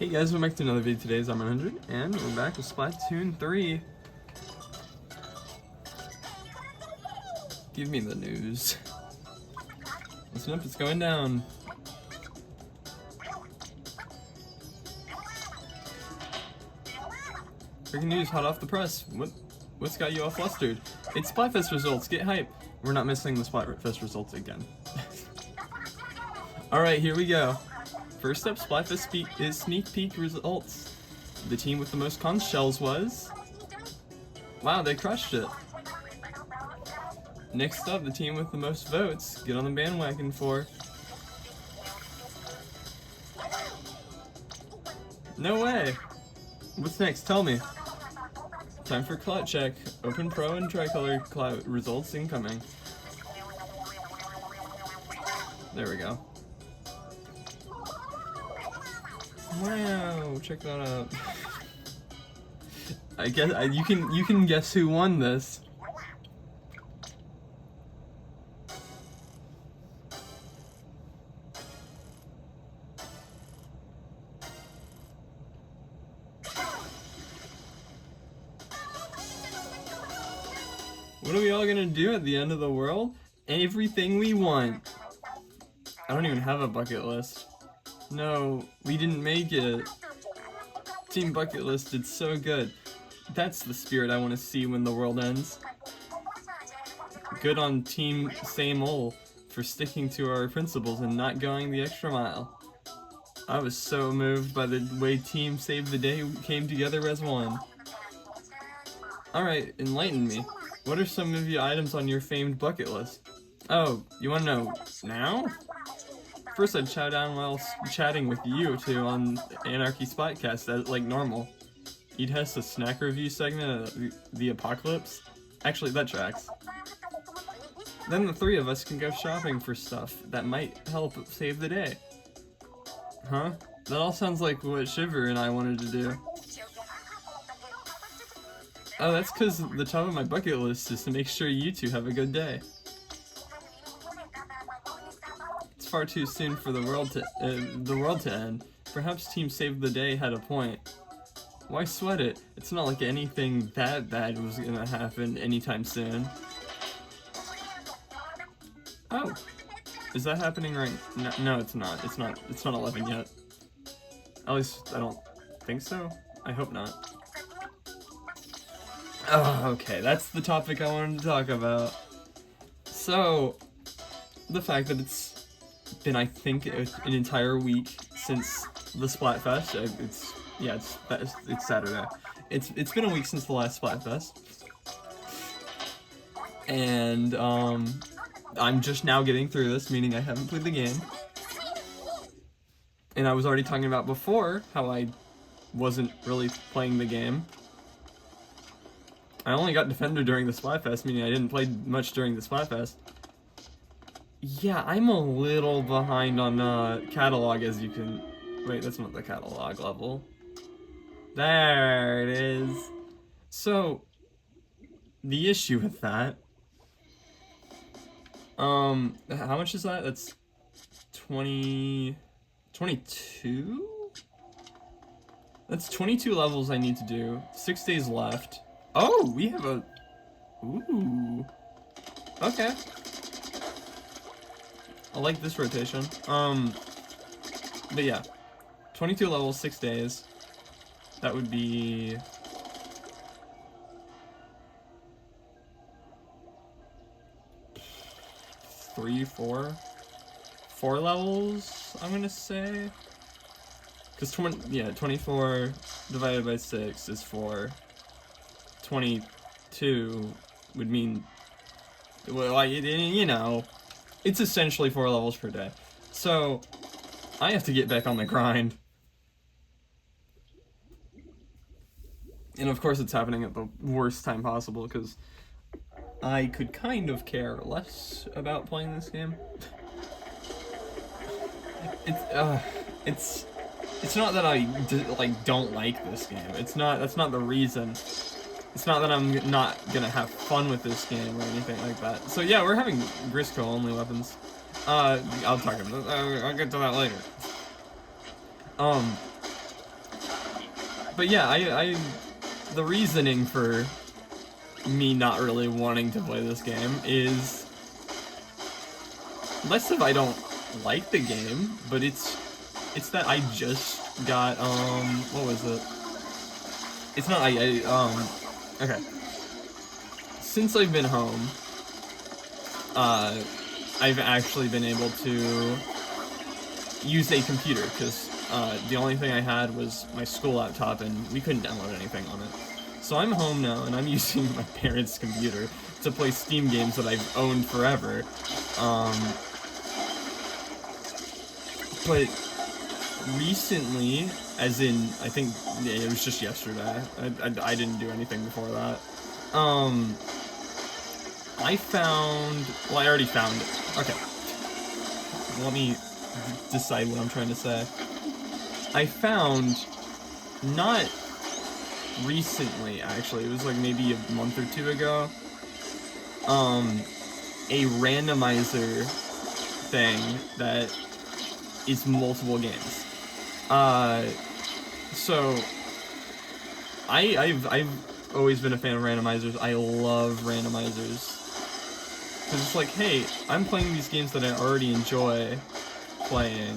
Hey guys, welcome back to another video. Today's I'm 100, and we're back with Splatoon 3. Give me the news. Listen up, it's going down. Breaking news, hot off the press. What's got you all flustered? It's Splatfest results, get hype. We're not missing the Splatfest results again. Alright, here we go. First up, Splatfest is sneak peek results. The team with the most conch shells was... Wow, they crushed it. Next up, the team with the most votes. Get on the bandwagon for... No way! What's next? Tell me. Time for clout check. Open Pro and Tricolor clout results incoming. There we go. Wow, check that out. I guess you can guess who won this. What are we all gonna do at the end of the world? Everything we want. I don't even have a bucket list. No, we didn't make it. Team Bucket List did so good. That's the spirit I want to see when the world ends. Good on Team Same Ol for sticking to our principles and not going the extra mile. I was so moved by the way Team Save the Day came together as one. Alright, enlighten me. What are some of the items on your famed bucket list? Oh, you want to know now? First, I'd chow down while chatting with you two on Anarchy Spotcast like normal. You'd host a snack review segment of the Apocalypse. Actually, that tracks. Then the three of us can go shopping for stuff that might help save the day. Huh? That all sounds like what Shiver and I wanted to do. Oh, that's because the top of my bucket list is to make sure you two have a good day. Far too soon for the world to end. Perhaps Team Save the Day had a point. Why sweat it? It's not like anything that bad was gonna happen anytime soon. Oh, is that happening right? No, it's not. It's not 11 yet. At least I don't think so. I hope not. Oh, okay. That's the topic I wanted to talk about. So, the fact that it's been, I think, an entire week since the Splatfest. It's Saturday. It's been a week since the last Splatfest, and I'm just now getting through this, meaning I haven't played the game. And I was already talking about before how I wasn't really playing the game. I only got Defender during the Splatfest, meaning I didn't play much during the Splatfest. Yeah, I'm a little behind on catalog, as you can... Wait, that's not the catalog level. There it is. So, the issue with that... how much is that? That's 22? That's 22 levels I need to do. 6 days left. Oh, we have a... Ooh. Okay. I like this rotation. But yeah, 22 levels, 6 days. That would be... 4 levels, I'm gonna say. Because 24 divided by 6 is 4. 22 would mean, well, you know, it's essentially 4 levels per day. So, I have to get back on the grind. And of course it's happening at the worst time possible, because I could kind of care less about playing this game. It's not that I don't like this game. That's not the reason. It's not that I'm not gonna have fun with this game or anything like that. So yeah, we're having Grisco only weapons. I'll get to that later. But yeah, the reasoning for me not really wanting to play this game is less of I don't like the game, but it's that I just got what was it? It's not okay. Since I've been home, I've actually been able to use a computer because the only thing I had was my school laptop and we couldn't download anything on it. So I'm home now and I'm using my parents' computer to play Steam games that I've owned forever. But recently, as in, I think it was just yesterday, I didn't do anything before that, I found, well, I already found it. Okay. Let me decide what I'm trying to say. I found, not recently, actually, it was like maybe a month or two ago, a randomizer thing that is multiple games. So I've always been a fan of randomizers. I love randomizers. Because it's like, hey, I'm playing these games that I already enjoy playing,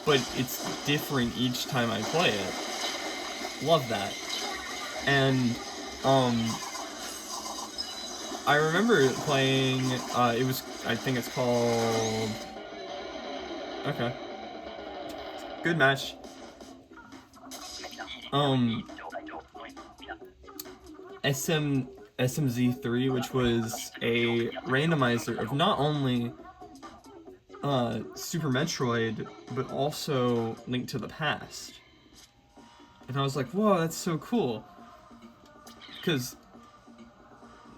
but it's different each time I play it. Love that. And, I remember playing, I think it's called, okay, good match. SMZ3, which was a randomizer of not only Super Metroid, but also Link to the Past. And I was like, whoa, that's so cool. Because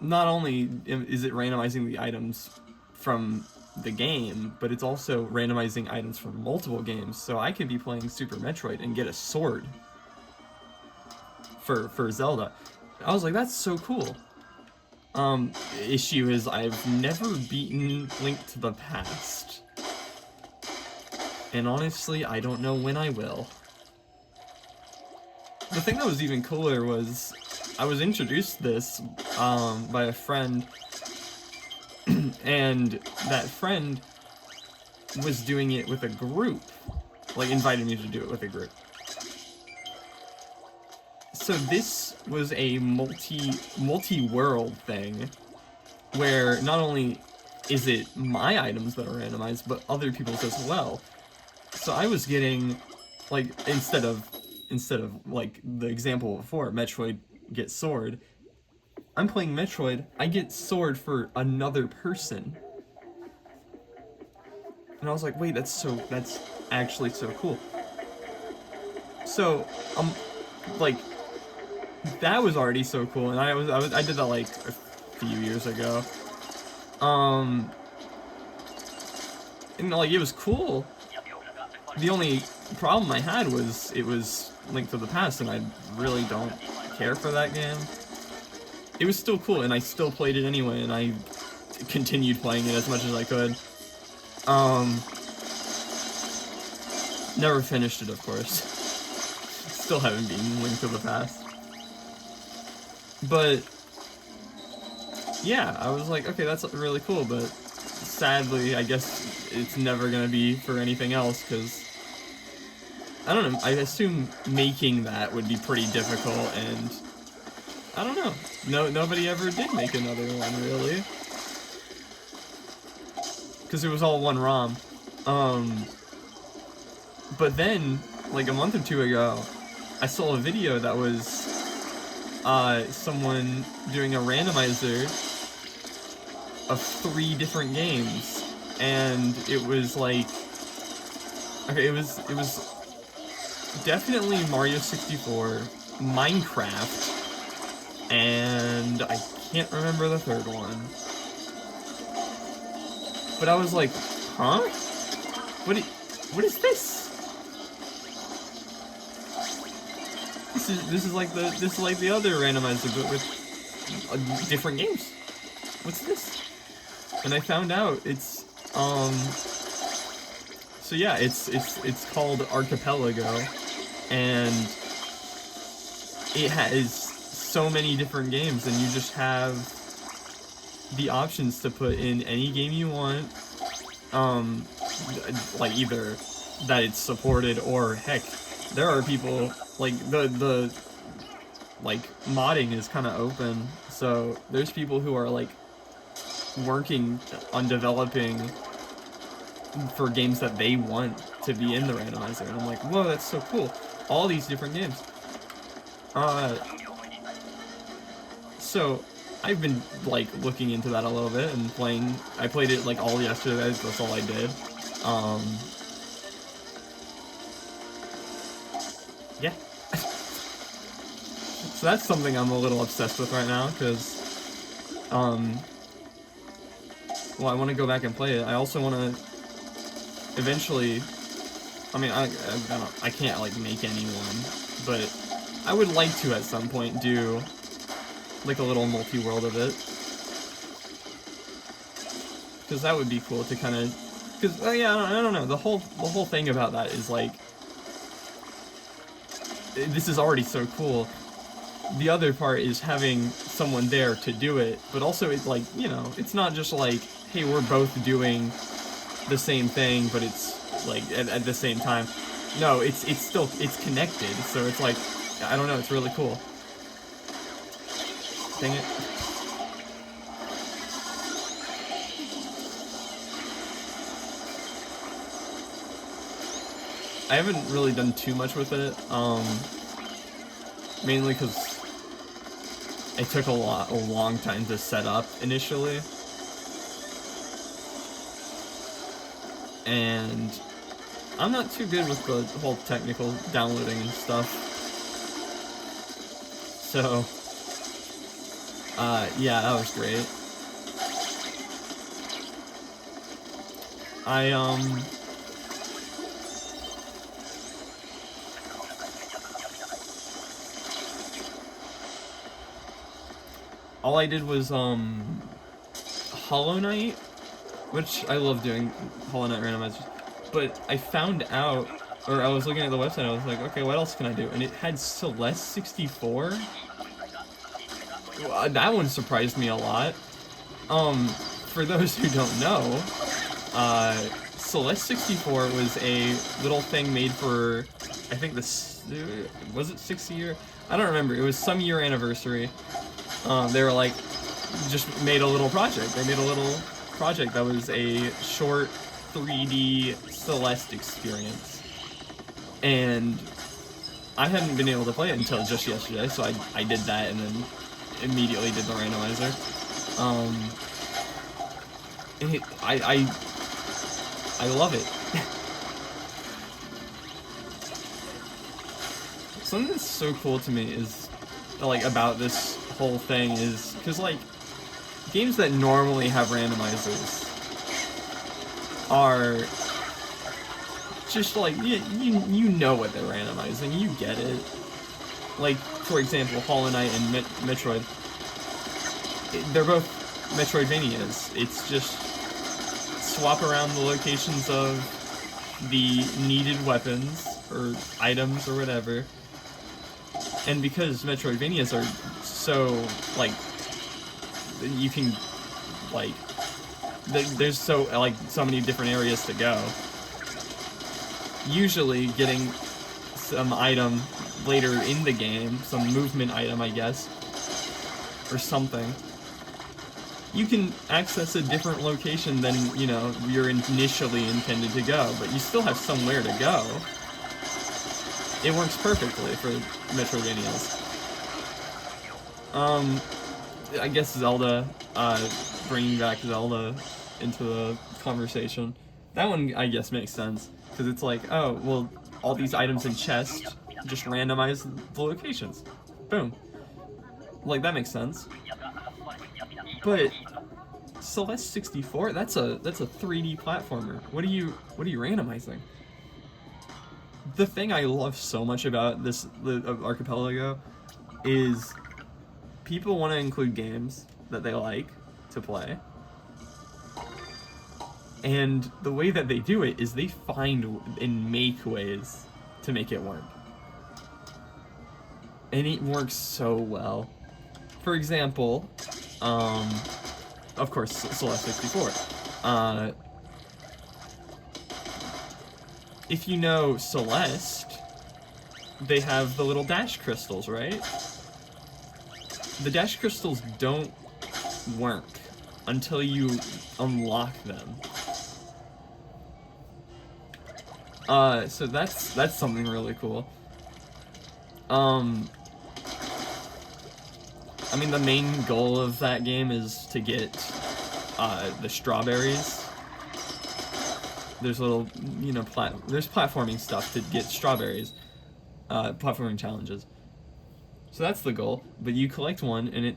not only is it randomizing the items from the game, but it's also randomizing items from multiple games. So I could be playing Super Metroid and get a sword for Zelda. I was like, that's so cool. The issue is I've never beaten Link to the Past. And honestly, I don't know when I will. The thing that was even cooler was I was introduced to this by a friend, and that friend was doing it with a group, like invited me to do it with a group. So this was a multi-world thing, where not only is it my items that are randomized, but other people's as well. So I was getting, like, instead of like the example before, Metroid gets sword, I'm playing Metroid, I get sword for another person. And I was like, wait, that's actually so cool. So, like, that was already so cool, and I did that like a few years ago. And like, it was cool. The only problem I had was it was Link to the Past, and I really don't care for that game. It was still cool, and I still played it anyway, and I continued playing it as much as I could. Never finished it, of course. Still haven't beaten Link to the Past. But yeah, I was like, okay, that's really cool, but sadly, I guess it's never gonna be for anything else, because I don't know, I assume making that would be pretty difficult, and I don't know, nobody ever did make another one, really, because it was all one ROM. But then, like a month or two ago, I saw a video that was someone doing a randomizer of 3 different games, and it was like, okay, it was definitely Mario 64, Minecraft, and I can't remember the third one. But I was like, huh? What is this? This is like the other randomizer, but with different games. What's this? And I found out it's so yeah, it's called Archipelago, and it has so many different games, and you just have the options to put in any game you want. Like either that it's supported, or heck, there are people like the like modding is kind of open, so there's people who are like working on developing for games that they want to be in the randomizer, and I'm like, whoa, that's so cool, all these different games. So I've been like looking into that a little bit and playing. I played it like all yesterday, that's all I did. Yeah. So that's something I'm a little obsessed with right now, because well, I want to go back and play it. I also want to eventually, I mean, I can't like make anyone, but I would like to at some point do like a little multi-world of it, because that would be cool to kind of, because yeah, I don't know, the whole thing about that is like, this is already so cool. The other part is having someone there to do it, but also it's like, you know, it's not just like, hey, we're both doing the same thing, but it's like at the same time. No, it's still, it's connected, so it's like, I don't know, it's really cool. Dang it. I haven't really done too much with it, mainly because it took a long time to set up initially, and I'm not too good with the whole technical downloading and stuff. So, yeah, that was great. All I did was, Hollow Knight, which I love doing Hollow Knight randomizers, but I found out, or I was looking at the website, I was like, okay, what else can I do? And it had Celeste 64. That one surprised me a lot. For those who don't know, Celeste 64 was a little thing made for, I think this, was it 60 year? I don't remember, it was some year anniversary. They were like, just made a little project. They made a little project that was a short 3D Celeste experience. And I hadn't been able to play it until just yesterday, so I did that and then immediately did the randomizer. I love it. Something that's so cool to me is, like, about this whole thing is, because, like, games that normally have randomizers are just, like, you know what they're randomizing, you get it. Like, for example, Hollow Knight and Metroid, they're both Metroidvanias. It's just swap around the locations of the needed weapons, or items, or whatever. And because Metroidvanias are so, like, you can, like, there's so many different areas to go. Usually getting some item later in the game, some movement item, I guess, or something, you can access a different location than, you know, you're initially intended to go, but you still have somewhere to go. It works perfectly for Metroidvanias. I guess Zelda, bringing back Zelda into the conversation. That one, I guess, makes sense, because it's like, oh, well, all these items in chests, just randomize the locations. Boom. Like, that makes sense. But Celeste 64, that's a 3D platformer. What are you randomizing? The thing I love so much about this Archipelago is people want to include games that they like to play, and the way that they do it is they find and make ways to make it work. and it works so well. For example, of course, Celeste 64. If you know Celeste, they have the little dash crystals, right? The dash crystals don't work until you unlock them. So that's something really cool. I mean, the main goal of that game is to get the strawberries. There's little, you know, there's platforming stuff to get strawberries, platforming challenges. So that's the goal. But you collect one, and it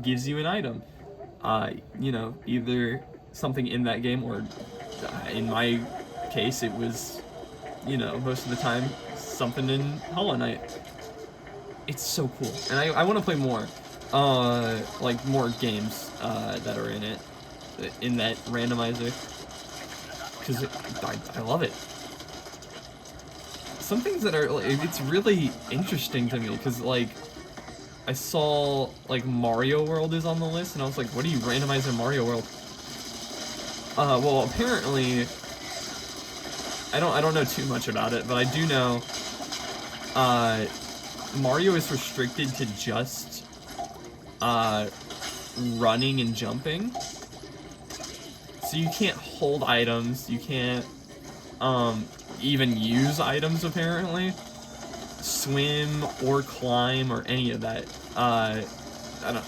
gives you an item. You know, either something in that game, or in my case, it was, you know, most of the time, something in Hollow Knight. It's so cool, and I want to play more, like more games that are in it, in that randomizer, because I love it. Some things that are, it's really interesting to me, because like, I saw like Mario World is on the list, and I was like, what do you randomize in Mario World? Well, apparently, I don't know too much about it, but I do know, Mario is restricted to just, running and jumping. So you can't hold items, you can't, even use items, apparently. Swim, or climb, or any of that. I don't,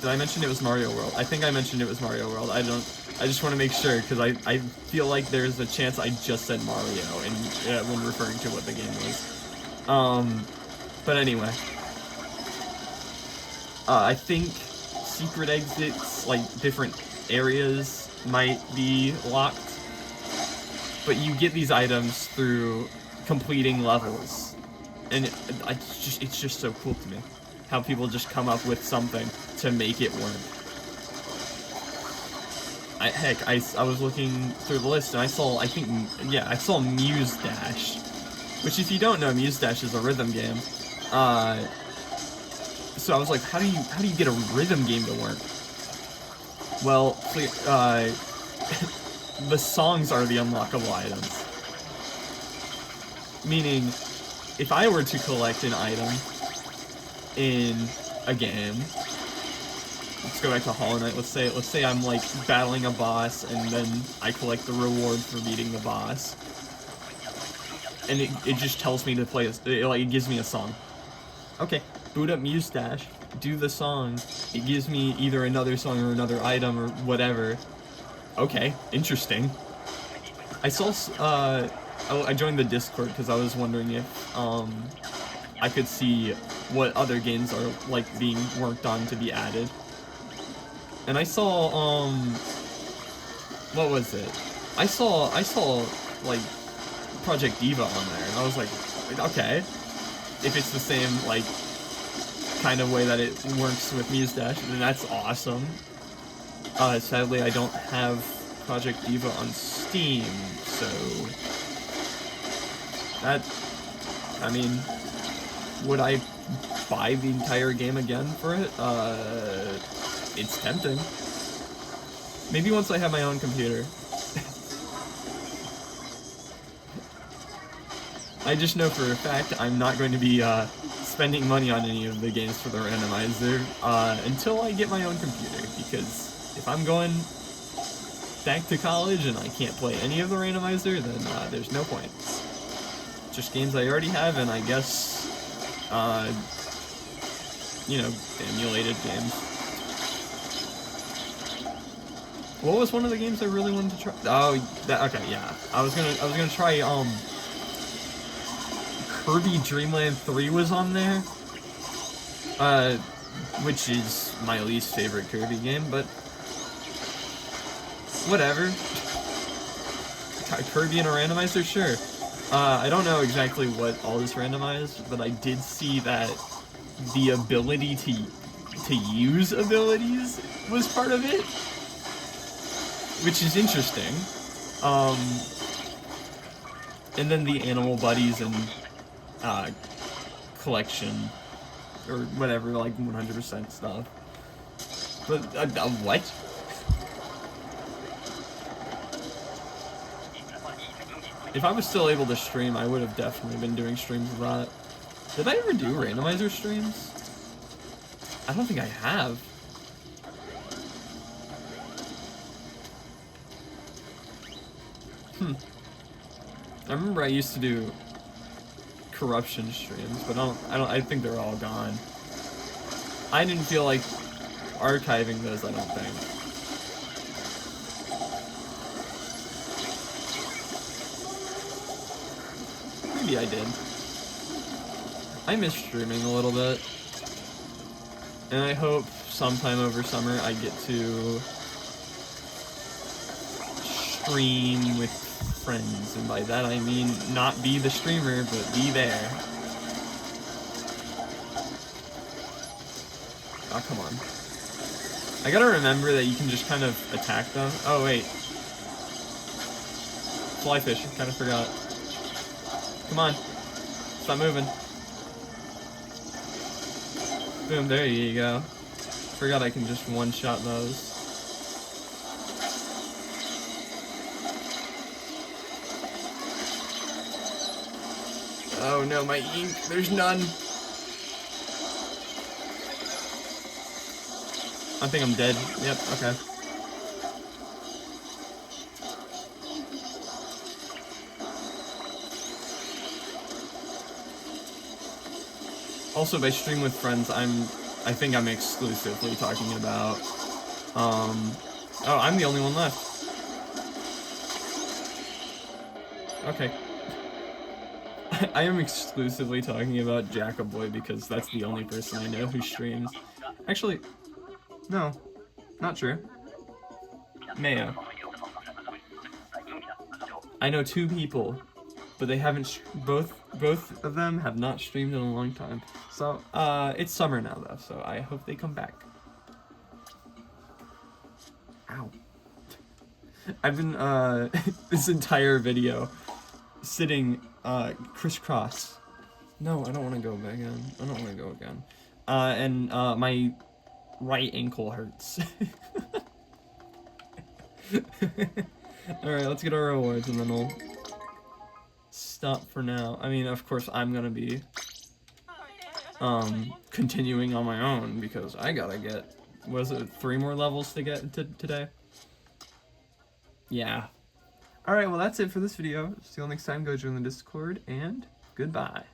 did I mention it was Mario World? I think I mentioned it was Mario World. I just want to make sure, because I feel like there's a chance I just said Mario when referring to what the game was. But anyway. I think secret exits, like different areas, might be locked. But you get these items through completing levels. And it's just so cool to me. How people just come up with something to make it work. Heck, I was looking through the list and I saw Muse Dash. Which, if you don't know, Muse Dash is a rhythm game. So I was like, how do you get a rhythm game to work? Well, the songs are the unlockable items. Meaning, if I were to collect an item in a game, let's go back to Hollow Knight. Let's say I'm like battling a boss, and then I collect the reward for beating the boss, and it just tells me to play it gives me a song. Okay, boot up Muse Dash, do the song. It gives me either another song or another item or whatever. Okay, interesting. I joined the Discord because I was wondering if I could see what other games are like being worked on to be added. And I saw what was it? I saw like Project Diva on there, and I was like, okay, if it's the same like kind of way that it works with Muse Dash, then that's awesome. Sadly, I don't have Project Diva on Steam, so that, I mean, would I buy the entire game again for it? It's tempting. Maybe once I have my own computer. I just know for a fact I'm not going to be spending money on any of the games for the randomizer until I get my own computer, because if I'm going back to college and I can't play any of the randomizer, then there's no point. Just games I already have, and I guess, you know, emulated games. What was one of the games I really wanted to try? Oh, okay, yeah. I was gonna try, Kirby Dream Land 3 was on there. Which is my least favorite Kirby game, but whatever. Kirby in a randomizer? Sure. I don't know exactly what all this randomized, but I did see that the ability to use abilities was part of it, which is interesting. And then the animal buddies and collection or whatever, like 100% stuff. But, what? If I was still able to stream, I would have definitely been doing streams of that. Did I ever do randomizer streams? I don't think I have. I remember I used to do corruption streams, but I think they're all gone. I didn't feel like archiving those, I don't think. Maybe I did. I miss streaming a little bit. And I hope sometime over summer I get to stream with friends. And by that I mean not be the streamer, but be there. Oh, come on. I gotta remember that you can just kind of attack them. Oh, wait. Fly fish, kind of forgot. Come on. Stop moving. Boom, there you go. Forgot I can just one-shot those. Oh no, my ink, there's none. I think I'm dead. Yep, okay. Also, by stream with friends, I think I'm exclusively talking about, oh, I'm the only one left. Okay. I am exclusively talking about Jackaboy because that's the only person I know who streams. Actually, no, not true. Mayo. I know 2 people, but they haven't, both of them have not streamed in a long time. So, it's summer now though, so I hope they come back. Ow. I've been, this entire video sitting, crisscross. No, I don't want to go back again. I don't want to go again. And, my right ankle hurts. Alright, let's get our rewards and then we'll stop for now. I mean, of course, I'm gonna be, continuing on my own because I gotta get, was it 3 more levels to get today? Yeah. Alright, well that's it for this video. See you all next time. Go join the Discord, and goodbye.